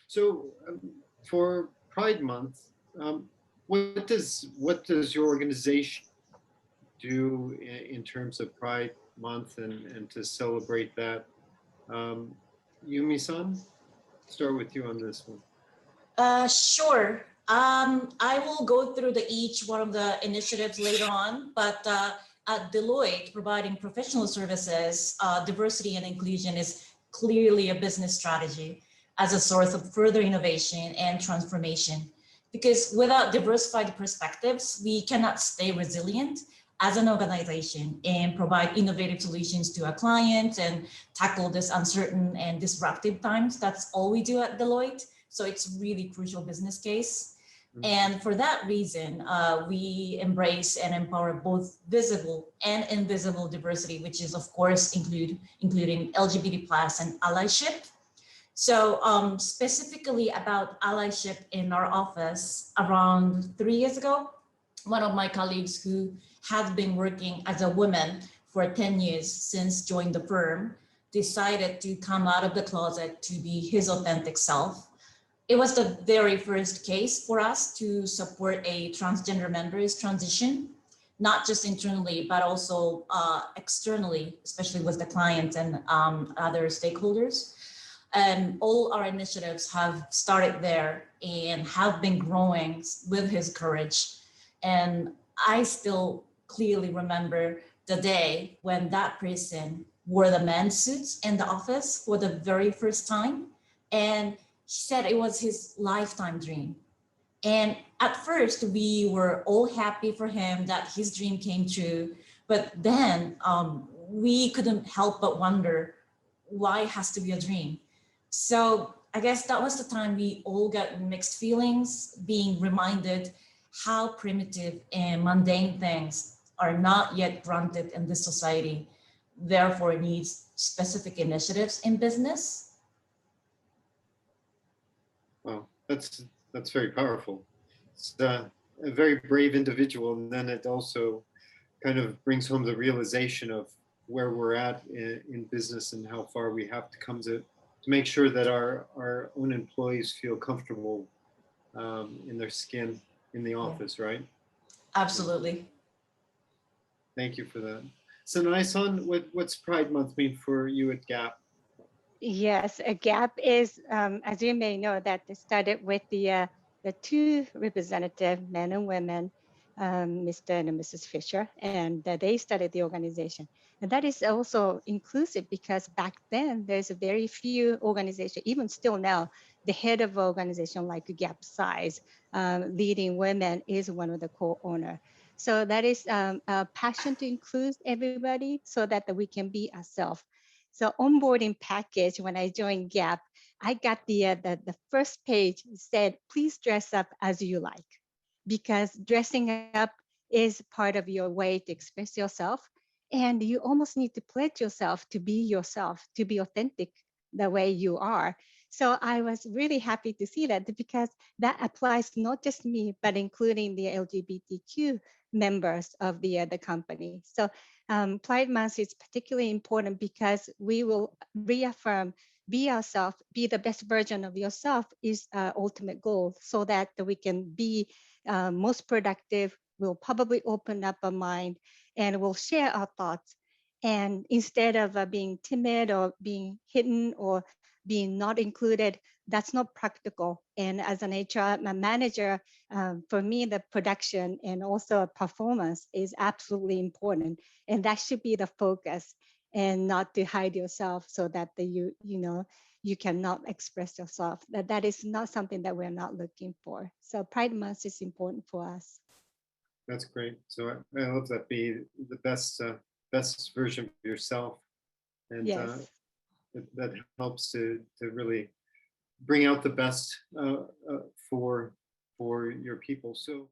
So for Pride Month, what does your organization do in terms of Pride Month and to celebrate that? Um, Yumi-san, start with you on this one. Sure. I will go through each one of the initiatives later on, but at Deloitte, providing professional services, diversity and inclusion is clearly a business strategy as a source of further innovation and transformation. Because without diversified perspectives, we cannot stay resilient as an organization and provide innovative solutions to our clients and tackle this uncertain and disruptive times. That's all we do at Deloitte. So it's really crucial business case. And for that reason, we embrace and empower both visible and invisible diversity, which is of course including LGBT plus and allyship. So specifically about allyship in our office, around 3 years ago, one of my colleagues who had been working as a woman for 10 years since joined the firm decided to come out of the closet to be his authentic self. It was the very first case for us to support a transgender member's transition, not just internally, but also externally, especially with the clients and other stakeholders. And all our initiatives have started there and have been growing with his courage. And I still clearly remember the day when that person wore the men's suits in the office for the very first time. And he said it was his lifetime dream. And at first we were all happy for him that his dream came true. But then we couldn't help but wonder why it has to be a dream. So I guess that was the time we all got mixed feelings, being reminded how primitive and mundane things are not yet granted in this society, therefore it needs specific initiatives in business. Wow, that's very powerful. It's a very brave individual, and then it also kind of brings home the realization of where we're at in business and how far we have to come to make sure that our own employees feel comfortable in their skin in the office, right? Absolutely. Thank you for that. So Nai-san, what's Pride Month mean for you at Gap? Yes, a Gap is, as you may know, that it started with the two representative men and women, Mr. and Mrs. Fisher, and they started the organization. And that is also inclusive because back then there's a very few organizations, even still now, the head of an organization like Gap size, leading women is one of the co-owner. So that is a passion to include everybody so that we can be ourselves. So onboarding package, when I joined Gap, I got the first page said, please dress up as you like, because dressing up is part of your way to express yourself. And you almost need to pledge yourself, to be authentic the way you are. So I was really happy to see that because that applies to not just me, but including the LGBTQ members of the company. So Pride Month is particularly important because we will reaffirm, be ourselves, be the best version of yourself is our ultimate goal so that we can be most productive. We'll probably open up our mind and we'll share our thoughts. And instead of being timid or being hidden or being not included, that's not practical. And as an HR manager, for me, the production and also performance is absolutely important. And that should be the focus and not to hide yourself so that you cannot express yourself. That is not something that we're not looking for. So Pride Month is important for us. That's great. So I love that, be the best version of yourself. And yes. That helps to really bring out the best for your people. So